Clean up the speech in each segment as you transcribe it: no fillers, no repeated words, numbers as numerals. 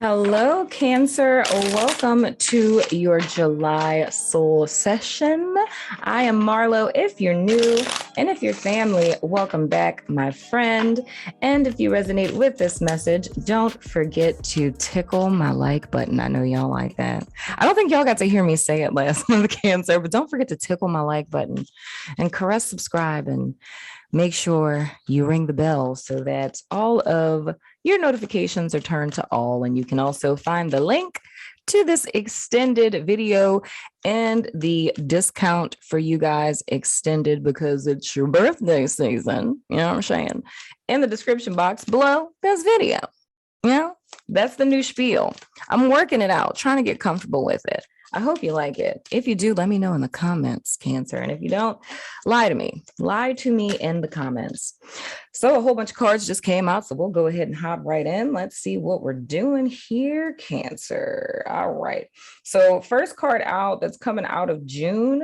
Hello, Cancer. Welcome to your July soul session. I am Marlo. If you're new and if you're family, welcome back, my friend. And if you resonate with this message, don't forget to tickle my like button. I know y'all like that. I don't think y'all got to hear me say it last month, Cancer, but don't forget to tickle my like button and caress subscribe and make sure you ring the bell so that all of your notifications are turned to all. And you can also find the link to this extended video and the discount for you guys extended because it's your birthday season. You know what I'm saying? In the description box below this video. You know, that's the new spiel. I'm working it out, trying to get comfortable with it. I hope you like it. If you do, let me know in the comments, Cancer. And if you don't, lie to me. Lie to me in the comments. So a whole bunch of cards just came out, so we'll go ahead and hop right in. Let's see what we're doing here, Cancer. All right. So first card out that's coming out of June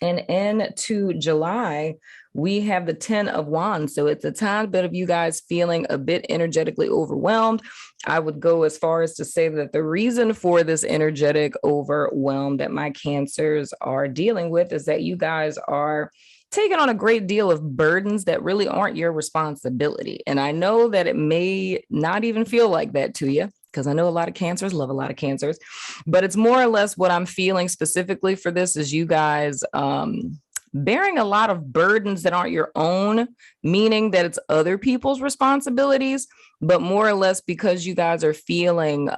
and into July, we have the 10 of Wands. So it's a tiny bit of you guys feeling a bit energetically overwhelmed. I would go as far as to say that the reason for this energetic overwhelm that my Cancers are dealing with is that you guys are taking on a great deal of burdens that really aren't your responsibility. And I know that it may not even feel like that to you, because I know a lot of Cancers love a lot of Cancers, but it's more or less what I'm feeling specifically for this is you guys bearing a lot of burdens that aren't your own, meaning that it's other people's responsibilities, but more or less because you guys are feeling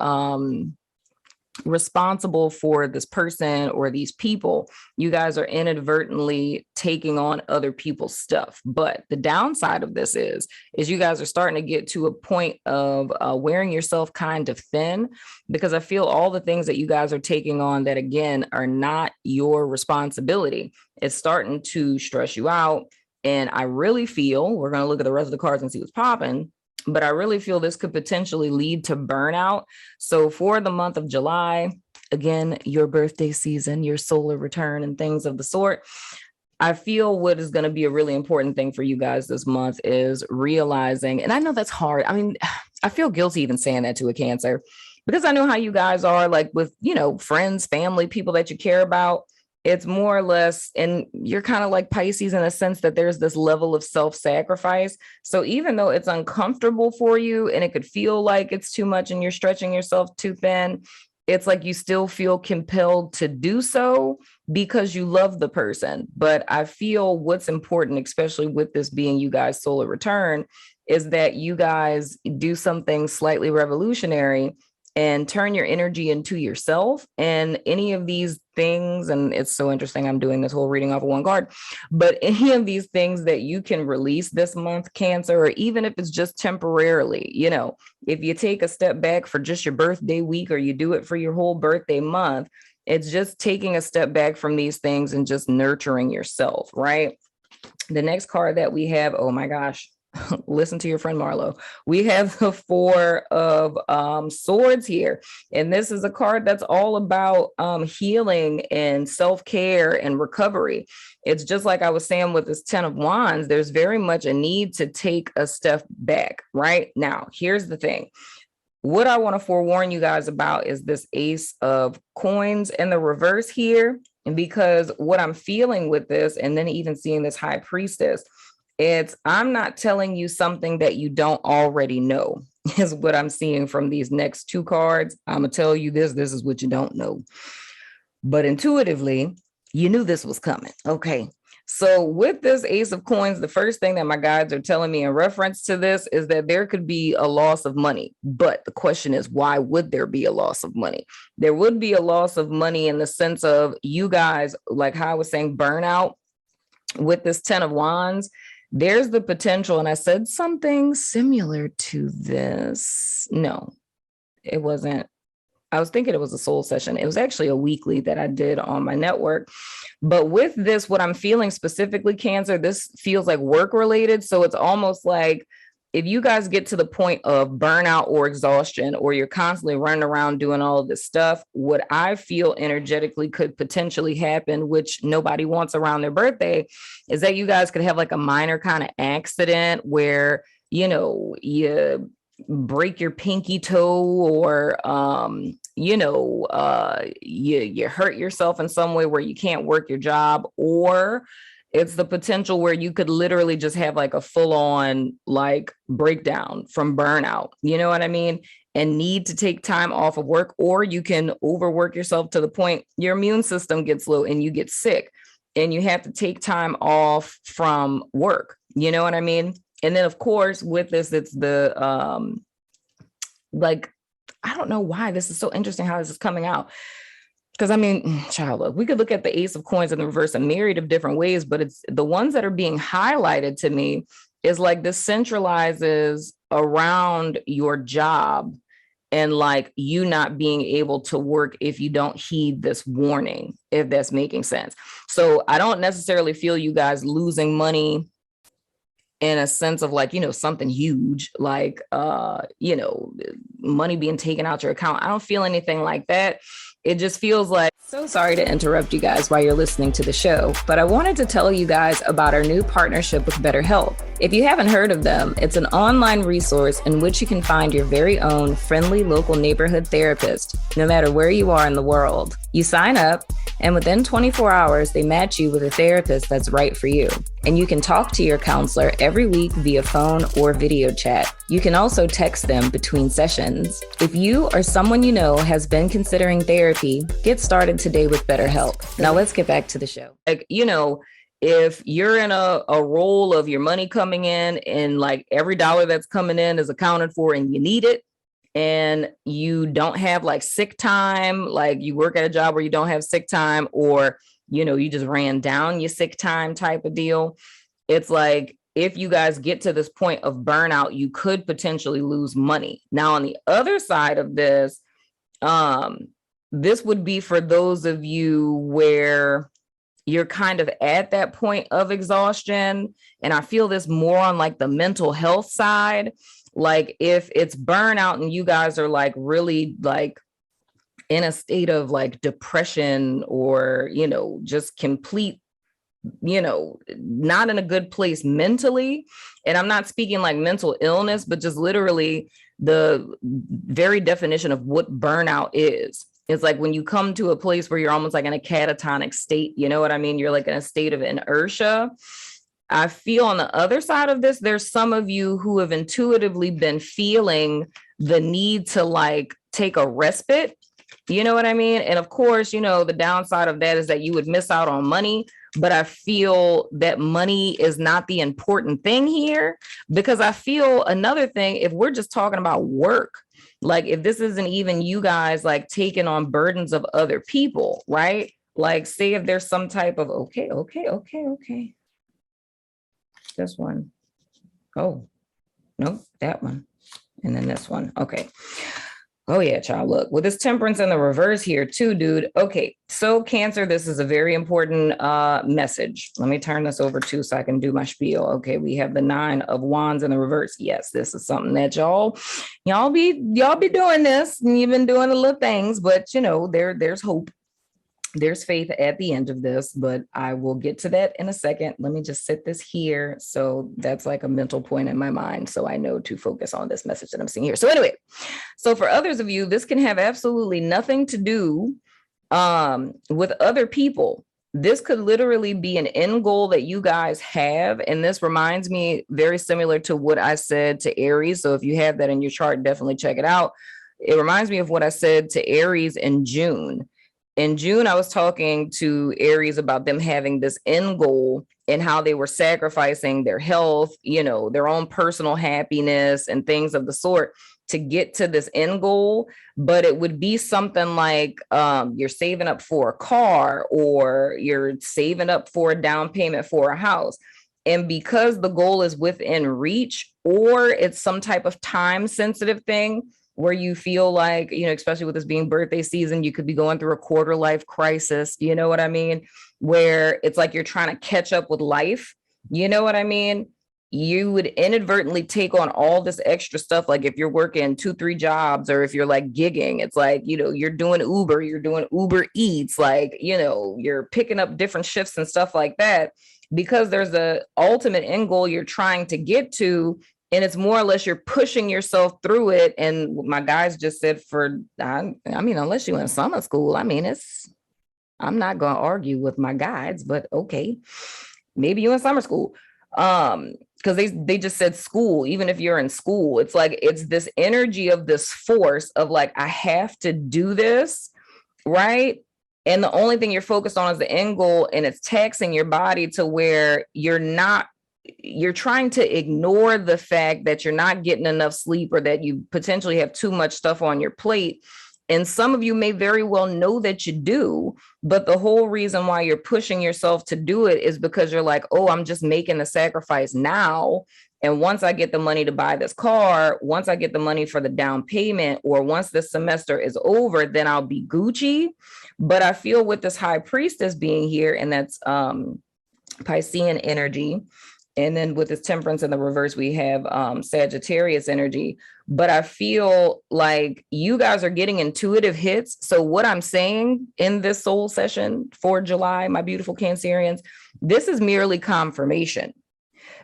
responsible for this person or these people, you guys are inadvertently taking on other people's stuff. But the downside of this is you guys are starting to get to a point of wearing yourself kind of thin, because I feel all the things that you guys are taking on that, again, are not your responsibility, it's starting to stress you out. And I really feel, we're going to look at the rest of the cards and see what's popping, but I really feel this could potentially lead to burnout. So for the month of July, again, your birthday season, your solar return and things of the sort, I feel what is going to be a really important thing for you guys this month is realizing, and I know that's hard. I mean, I feel guilty even saying that to a Cancer, because I know how you guys are, like with, friends, family, people that you care about. It's more or less, and you're kind of like Pisces in a sense that there's this level of self-sacrifice. So even though it's uncomfortable for you and it could feel like it's too much and you're stretching yourself too thin, it's like you still feel compelled to do so because you love the person. But I feel what's important, especially with this being you guys' solar return, is that you guys do something slightly revolutionary and turn your energy into yourself. And any of these things, and it's so interesting, I'm doing this whole reading off of one card, but any of these things that you can release this month, Cancer, or even if it's just temporarily, if you take a step back for just your birthday week or you do it for your whole birthday month, it's just taking a step back from these things and just nurturing yourself, right? The next card that we have, oh my gosh, listen to your friend Marlo. We have the Four of Swords here. And this is a card that's all about healing and self-care and recovery. It's just like I was saying with this 10 of Wands, there's very much a need to take a step back, right? Now, here's the thing. What I want to forewarn you guys about is this Ace of Coins in the reverse here. And because what I'm feeling with this, and then even seeing this High Priestess, I'm not telling you something that you don't already know, is what I'm seeing from these next two cards. I'm going to tell you this is what you don't know. But intuitively, you knew this was coming. Okay. So with this Ace of Coins, the first thing that my guides are telling me in reference to this is that there could be a loss of money. But the question is, why would there be a loss of money? There would be a loss of money in the sense of you guys, like how I was saying, burnout with this 10 of Wands. There's the potential, and I said something similar to this. No, it wasn't. I was thinking it was a soul session. It was actually a weekly that I did on my network. But with this, what I'm feeling specifically, Cancer, this feels like work related. So it's almost like if you guys get to the point of burnout or exhaustion, or you're constantly running around doing all of this stuff, what I feel energetically could potentially happen, which nobody wants around their birthday, is that you guys could have like a minor kind of accident where, you break your pinky toe, or you hurt yourself in some way where you can't work your job, or it's the potential where you could literally just have like a full-on like breakdown from burnout, you know what I mean, and need to take time off of work, or you can overwork yourself to the point your immune system gets low and you get sick and you have to take time off from work, you know what I mean? And then of course with this, it's the like, I don't know why this is so interesting how this is coming out. Because I mean, child, look, we could look at the Ace of Coins in the reverse a myriad of different ways, but it's the ones that are being highlighted to me is like this centralizes around your job and like you not being able to work if you don't heed this warning, if that's making sense. So I don't necessarily feel you guys losing money in a sense of like, something huge, like, money being taken out your account. I don't feel anything like that. It just feels like, so sorry to interrupt you guys while you're listening to the show, but I wanted to tell you guys about our new partnership with BetterHelp. If you haven't heard of them, it's an online resource in which you can find your very own friendly local neighborhood therapist, no matter where you are in the world. You sign up, and within 24 hours, they match you with a therapist that's right for you. And you can talk to your counselor every week via phone or video chat. You can also text them between sessions. If you or someone you know has been considering therapy, get started today with BetterHelp. Now let's get back to the show. Like, if you're in a role of your money coming in and like every dollar that's coming in is accounted for and you need it, and you don't have like sick time, like you work at a job where you don't have sick time, or, you just ran down your sick time type of deal. It's like, if you guys get to this point of burnout, you could potentially lose money. Now, on the other side of this, this would be for those of you where you're kind of at that point of exhaustion. And I feel this more on like the mental health side. Like if it's burnout and you guys are like really like in a state of like depression or, just complete, not in a good place mentally. And I'm not speaking like mental illness, but just literally the very definition of what burnout is. It's like when you come to a place where you're almost like in a catatonic state, you know what I mean? You're like in a state of inertia. I feel on the other side of this, there's some of you who have intuitively been feeling the need to like take a respite. You know what I mean? And of course, the downside of that is that you would miss out on money. But I feel that money is not the important thing here, because I feel another thing, if we're just talking about work, like if this isn't even you guys like taking on burdens of other people, right? Like say if there's some type of, okay. This one. Oh, no, that one. And then this one. Okay. Oh yeah, child. Look, with this temperance in the reverse here too, dude. Okay, so Cancer, this is a very important message. Let me turn this over too so I can do my spiel. Okay, we have the 9 of Wands in the reverse. Yes, this is something that y'all be doing this, and you've been doing the little things, but there's hope. There's faith at the end of this, but I will get to that in a second. Let me just set this here. So that's like a mental point in my mind. So I know to focus on this message that I'm seeing here. So anyway, so for others of you, this can have absolutely nothing to do with other people. This could literally be an end goal that you guys have. And this reminds me very similar to what I said to Aries. So if you have that in your chart, definitely check it out. It reminds me of what I said to Aries in June. In June, I was talking to Aries about them having this end goal and how they were sacrificing their health, their own personal happiness and things of the sort to get to this end goal. But it would be something like you're saving up for a car, or you're saving up for a down payment for a house. And because the goal is within reach, or it's some type of time sensitive thing, where you feel like, especially with this being birthday season, you could be going through a quarter life crisis, you know what I mean? Where it's like you're trying to catch up with life, you know what I mean? You would inadvertently take on all this extra stuff. Like if you're working 2-3 jobs, or if you're like gigging, it's like, you're doing Uber Eats, like, you're picking up different shifts and stuff like that, because there's a ultimate end goal you're trying to get to. And it's more or less you're pushing yourself through it. And my guys just said I mean, unless you're in summer school, I mean, I'm not going to argue with my guides, but okay, maybe you're in summer school. Because they just said school, even if you're in school, it's like, it's this energy of this force of like, I have to do this, right? And the only thing you're focused on is the end goal, and it's taxing your body to where you're trying to ignore the fact that you're not getting enough sleep, or that you potentially have too much stuff on your plate. And some of you may very well know that you do, but the whole reason why you're pushing yourself to do it is because you're like, oh, I'm just making the sacrifice now. And once I get the money to buy this car, once I get the money for the down payment, or once this semester is over, then I'll be Gucci. But I feel with this high priestess being here, and that's Piscean energy. And then with this temperance in the reverse, we have Sagittarius energy. But I feel like you guys are getting intuitive hits. So what I'm saying in this soul session for July, my beautiful Cancerians, this is merely confirmation,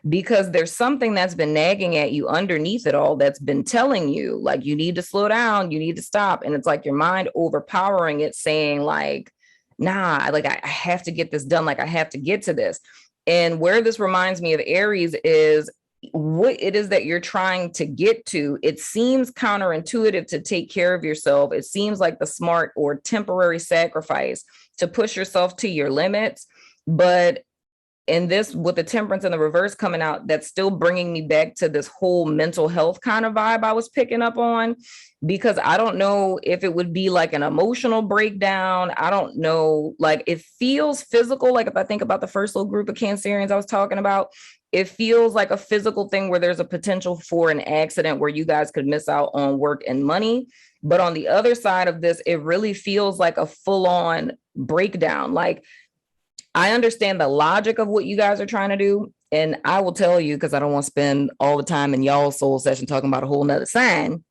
because there's something that's been nagging at you underneath it all that's been telling you, like, you need to slow down, you need to stop. And it's like your mind overpowering it, saying like, nah, like I have to get this done. Like I have to get to this. And where this reminds me of Aries is what it is that you're trying to get to. It seems counterintuitive to take care of yourself. It seems like the smart or temporary sacrifice to push yourself to your limits. But in this, with the temperance and the reverse coming out, that's still bringing me back to this whole mental health kind of vibe I was picking up on, because I don't know if it would be like an emotional breakdown. I don't know, like it feels physical. Like if I think about the first little group of Cancerians I was talking about, it feels like a physical thing where there's a potential for an accident where you guys could miss out on work and money. But on the other side of this, it really feels like a full-on breakdown. Like, I understand the logic of what you guys are trying to do. And I will tell you, because I don't want to spend all the time in y'all's soul session talking about a whole nother sign.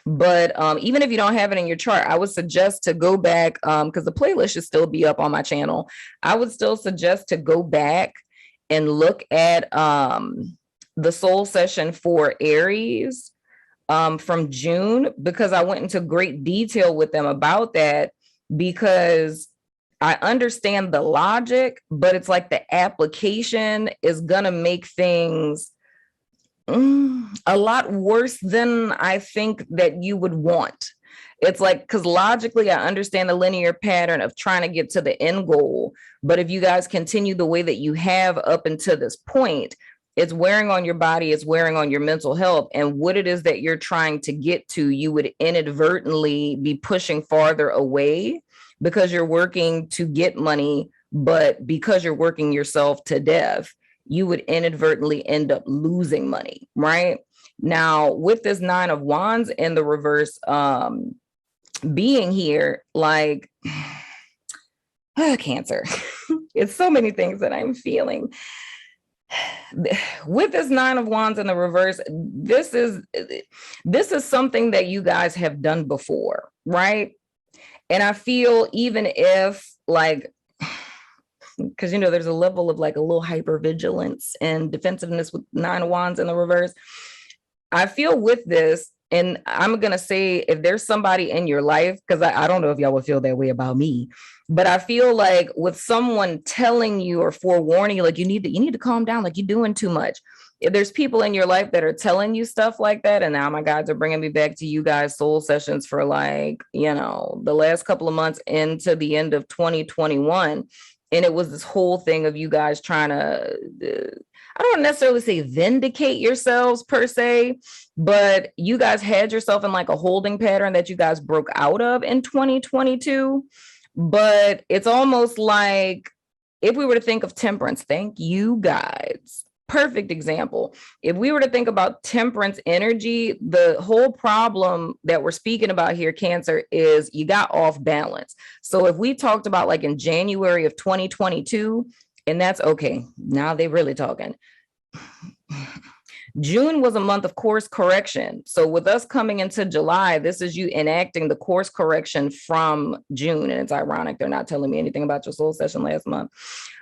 But even if you don't have it in your chart, I would suggest to go back, because the playlist should still be up on my channel. I would still suggest to go back and look at the soul session for Aries from June, because I went into great detail with them about that, because I understand the logic, but it's like the application is going to make things a lot worse than I think that you would want. It's like, because logically, I understand the linear pattern of trying to get to the end goal. But if you guys continue the way that you have up until this point, it's wearing on your body, it's wearing on your mental health. And what it is that you're trying to get to, you would inadvertently be pushing farther away, because you're working to get money, but because you're working yourself to death, you would inadvertently end up losing money, right? Now, with this 9 of Wands in the reverse being here, like, Cancer, it's so many things that I'm feeling. With this 9 of Wands in the reverse, this is something that you guys have done before, right? And I feel even if like, because, you know, there's a level of like a little hypervigilance and defensiveness with 9 of Wands in the reverse. I feel with this, and I'm going to say, if there's somebody in your life, because I don't know if y'all would feel that way about me, but I feel like with someone telling you or forewarning you, like you need to calm down, like you're doing too much. If there's people in your life that are telling you stuff like that, and now my guides are bringing me back to you guys soul sessions for like, you know, the last couple of months into the end of 2021. And it was this whole thing of you guys trying to, I don't necessarily say vindicate yourselves per se, but you guys had yourself in like a holding pattern that you guys broke out of in 2022. But it's almost like, if we were to think of temperance, thank you guys. Perfect example. If we were to think about temperance energy, the whole problem that we're speaking about here, Cancer, is you got off balance. So if we talked about like in January of 2022, and that's okay, now they're really talking. June was a month of course correction. So with us coming into July, this is you enacting the course correction from June. And it's ironic they're not telling me anything about your soul session last month.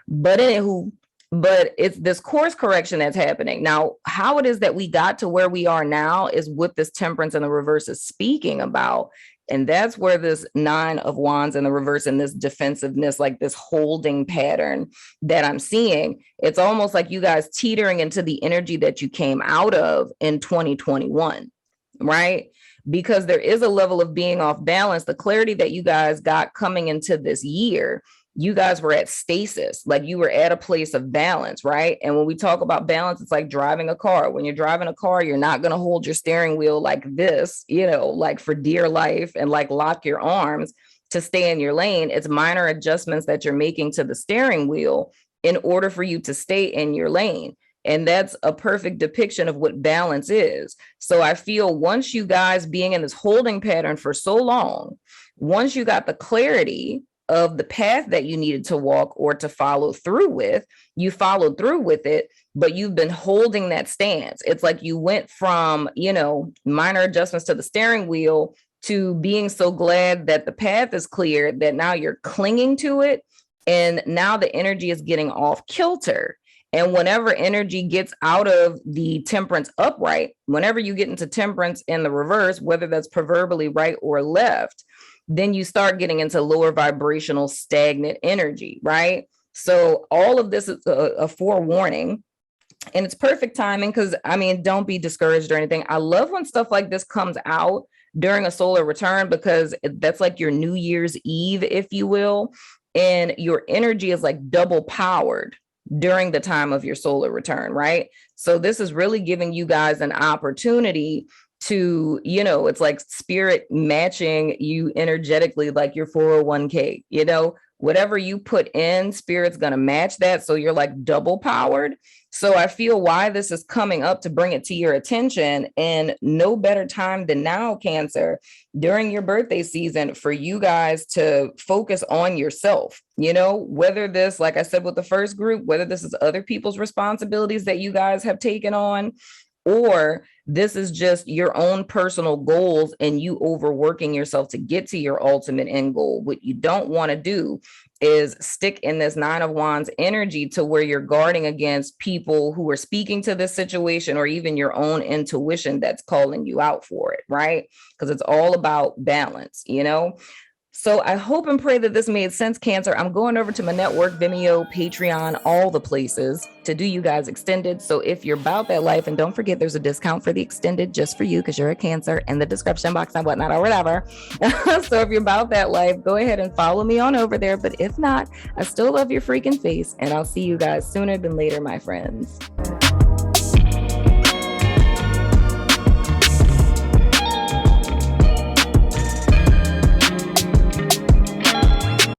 But anywho, but it's this course correction that's happening. Now, how it is that we got to where we are now is what this temperance in the reverse is speaking about. And that's where this 9 of Wands in the reverse and this defensiveness, like this holding pattern that I'm seeing, it's almost like you guys teetering into the energy that you came out of in 2021, right? Because there is a level of being off balance. The clarity that you guys got coming into this year, you guys were at stasis, like you were at a place of balance, right? And when we talk about balance, it's like driving a car. When you're driving a car, you're not going to hold your steering wheel like this, like for dear life and like lock your arms to stay in your lane. It's minor adjustments that you're making to the steering wheel in order for you to stay in your lane. And that's a perfect depiction of what balance is. So I feel once you guys being in this holding pattern for so long, once you got the clarity of the path that you needed to walk or to follow through with, you followed through with it, but you've been holding that stance. It's like you went from, minor adjustments to the steering wheel to being so glad that the path is clear that now you're clinging to it. And now the energy is getting off kilter. And whenever energy gets out of the temperance upright, whenever you get into temperance in the reverse, whether that's proverbially right or left, then you start getting into lower vibrational stagnant energy, right? So all of this is a forewarning, and it's perfect timing because, don't be discouraged or anything. I love when stuff like this comes out during a solar return because that's like your New Year's Eve, if you will, and your energy is like double powered during the time of your solar return, right? So this is really giving you guys an opportunity to, it's like spirit matching you energetically, like your 401k, whatever you put in, spirit's going to match that. So you're like double powered. So I feel why this is coming up to bring it to your attention, and no better time than now, Cancer, during your birthday season for you guys to focus on yourself, whether this, like I said, with the first group, whether this is other people's responsibilities that you guys have taken on, or this is just your own personal goals and you overworking yourself to get to your ultimate end goal. What you don't want to do is stick in this 9 of Wands energy to where you're guarding against people who are speaking to this situation, or even your own intuition that's calling you out for it, right? Because it's all about balance, So I hope and pray that this made sense, Cancer. I'm going over to my network, Vimeo, Patreon, all the places to do you guys extended. So if you're about that life, and don't forget, there's a discount for the extended just for you because you're a Cancer in the description box and whatnot or whatever. So if you're about that life, go ahead and follow me on over there. But if not, I still love your freaking face, and I'll see you guys sooner than later, my friends.